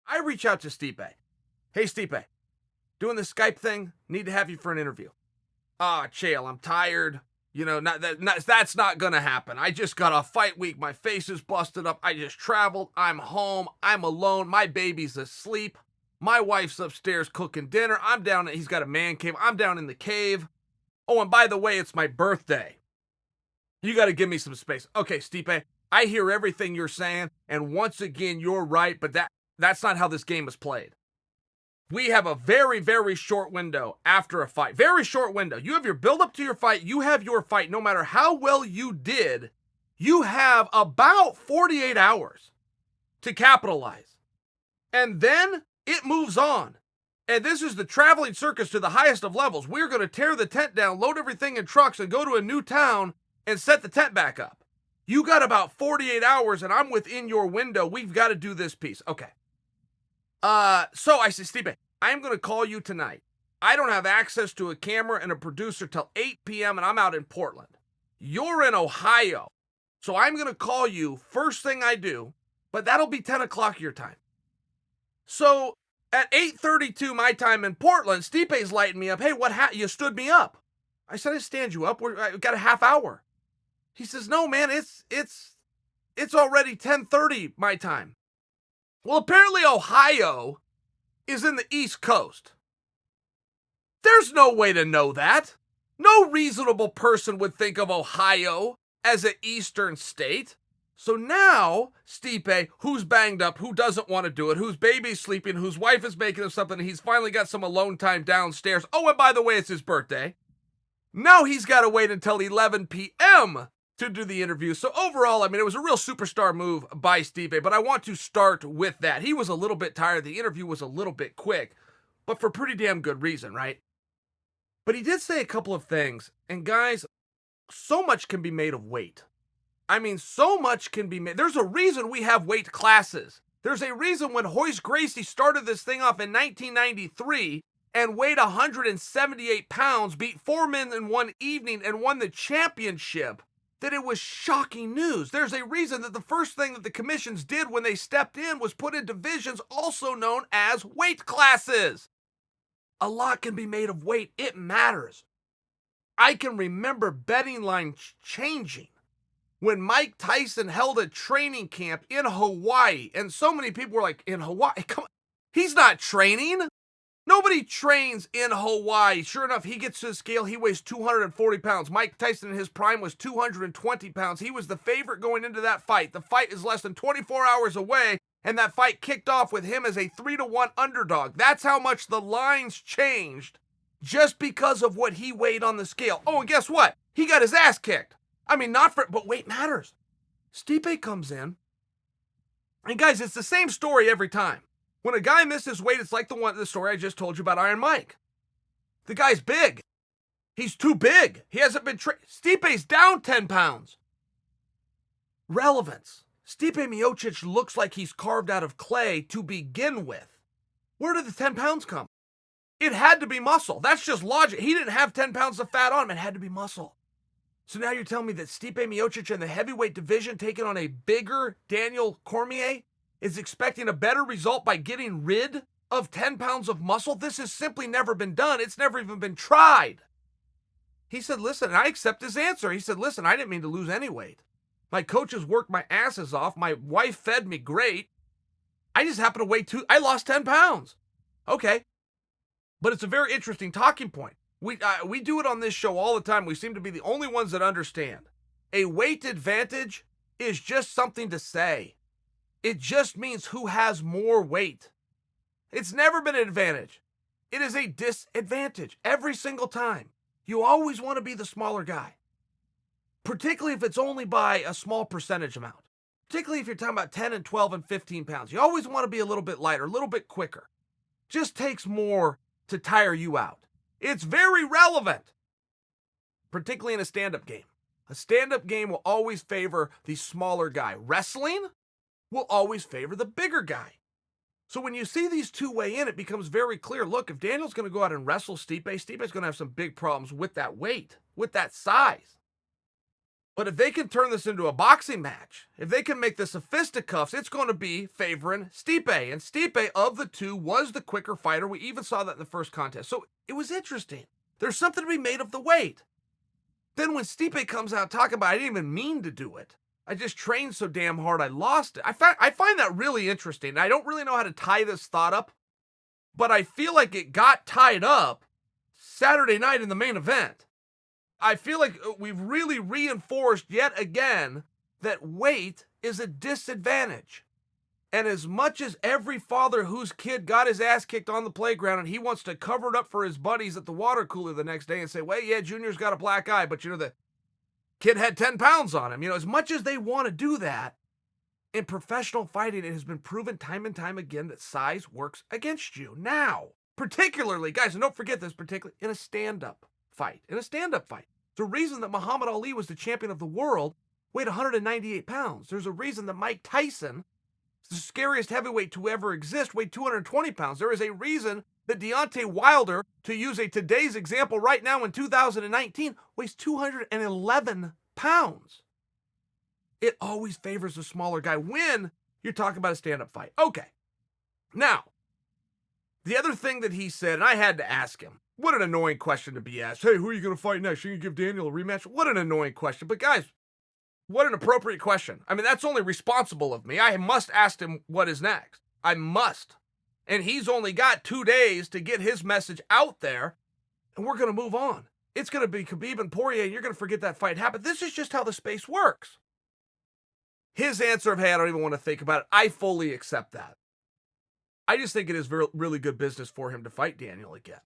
I reach out to Stipe. Hey, Stipe, doing this Skype thing, need to have you for an interview. Chael, I'm tired. That's not gonna happen. I just got a fight week. My face is busted up. I just traveled. I'm home. I'm alone. My baby's asleep. My wife's upstairs cooking dinner. He's got a man cave. I'm down in the cave. Oh, and by the way, it's my birthday. You got to give me some space. Okay, Stipe, I hear everything you're saying, and once again, you're right, but that's not how this game is played. We have a very, very short window after a fight. Very short window. You have your build up to your fight. You have your fight. No matter how well you did, you have about 48 hours to capitalize. And then it moves on. And this is the traveling circus to the highest of levels. We're going to tear the tent down, load everything in trucks, and go to a new town and set the tent back up. You got about 48 hours, and I'm within your window. We've got to do this piece. Okay. So I said, Stipe, I'm going to call you tonight. I don't have access to a camera and a producer till 8 p.m. and I'm out in Portland. You're in Ohio. So I'm going to call you first thing I do, but that'll be 10 o'clock your time. So at 8:32 my time in Portland, Stipe's lighting me up. Hey, you stood me up. I said, I stand you up. I've got a half hour. He says, no, man, it's already 10:30 my time. Well, apparently Ohio is in the East Coast. There's no way to know that. No reasonable person would think of Ohio as an eastern state. So now, Stipe, who's banged up, who doesn't want to do it, whose baby's sleeping, whose wife is making him something, and he's finally got some alone time downstairs. Oh, and by the way, it's his birthday. Now he's got to wait until 11 p.m. to do the interview. So overall, it was a real superstar move by Stipe, but I want to start with that. He was a little bit tired. The interview was a little bit quick, but for pretty damn good reason, right? But he did say a couple of things, and guys, so much can be made of weight. So much can be made. There's a reason we have weight classes. There's a reason when Royce Gracie started this thing off in 1993 and weighed 178 pounds, beat 4 men in one evening, and won the championship, that it was shocking news. There's a reason that the first thing that the commissions did when they stepped in was put in divisions also known as weight classes. A lot can be made of weight. It matters. I can remember betting lines changing when Mike Tyson held a training camp in Hawaii, and so many people were like, in Hawaii? Come on. He's not training. Nobody trains in Hawaii. Sure enough, he gets to the scale. He weighs 240 pounds. Mike Tyson in his prime was 220 pounds. He was the favorite going into that fight. The fight is less than 24 hours away, and that fight kicked off with him as a 3-1 underdog. That's how much the lines changed just because of what he weighed on the scale. Oh, and guess what? He got his ass kicked. But weight matters. Stipe comes in, and guys, it's the same story every time. When a guy misses weight, it's like the story I just told you about Iron Mike. The guy's big. He's too big. He hasn't been Stipe's down 10 pounds. Relevance. Stipe Miocic looks like he's carved out of clay to begin with. Where did the 10 pounds come? It had to be muscle. That's just logic. He didn't have 10 pounds of fat on him. It had to be muscle. So now you're telling me that Stipe Miocic in the heavyweight division taking on a bigger Daniel Cormier is expecting a better result by getting rid of 10 pounds of muscle? This has simply never been done. It's never even been tried. He said, listen, and I accept his answer. He said, listen, I didn't mean to lose any weight. My coaches worked my asses off. My wife fed me great. I just happened to I lost 10 pounds. Okay. But it's a very interesting talking point. We do it on this show all the time. We seem to be the only ones that understand. A weight advantage is just something to say. It just means who has more weight. It's never been an advantage. It is a disadvantage every single time. You always want to be the smaller guy, particularly if it's only by a small percentage amount. Particularly if you're talking about 10 and 12 and 15 pounds. You always want to be a little bit lighter, a little bit quicker. Just takes more to tire you out. It's very relevant, particularly in a stand-up game. A stand-up game will always favor the smaller guy. Wrestling will always favor the bigger guy. So when you see these two weigh in, it becomes very clear. Look, if Daniel's going to go out and wrestle Stipe's going to have some big problems with that weight, with that size. But if they can turn this into a boxing match, if they can make this a fisticuffs, it's going to be favoring Stipe. And Stipe, of the two, was the quicker fighter. We even saw that in the first contest. So it was interesting. There's something to be made of the weight. Then when Stipe comes out talking about, I didn't even mean to do it. I just trained so damn hard I lost it. I find that really interesting. I don't really know how to tie this thought up, but I feel like it got tied up Saturday night in the main event. I feel like we've really reinforced yet again that weight is a disadvantage. And as much as every father whose kid got his ass kicked on the playground and he wants to cover it up for his buddies at the water cooler the next day and say, well, yeah, Junior's got a black eye, but the kid had 10 pounds on him. As much as they want to do that, in professional fighting, it has been proven time and time again that size works against you. Now, particularly, guys, and don't forget this, particularly in a stand-up fight. The reason that Muhammad Ali was the champion of the world weighed 198 pounds. There's a reason that Mike Tyson, the scariest heavyweight to ever exist, weighed 220 pounds. There is a reason that Deontay Wilder, to use today's example right now in 2019, weighs 211 pounds. It always favors the smaller guy when you're talking about a stand-up fight. Okay. Now, the other thing that he said, and I had to ask him, what an annoying question to be asked. Hey, who are you going to fight next? Are you going to give Daniel a rematch? What an annoying question. But guys, what an appropriate question. I mean, that's only responsible of me. I must ask him what is next. I must. And he's only got 2 days to get his message out there, and we're going to move on. It's going to be Khabib and Poirier, and you're going to forget that fight happened. This is just how the space works. His answer of, hey, I don't even want to think about it, I fully accept that. I just think it is really good business for him to fight Daniel again.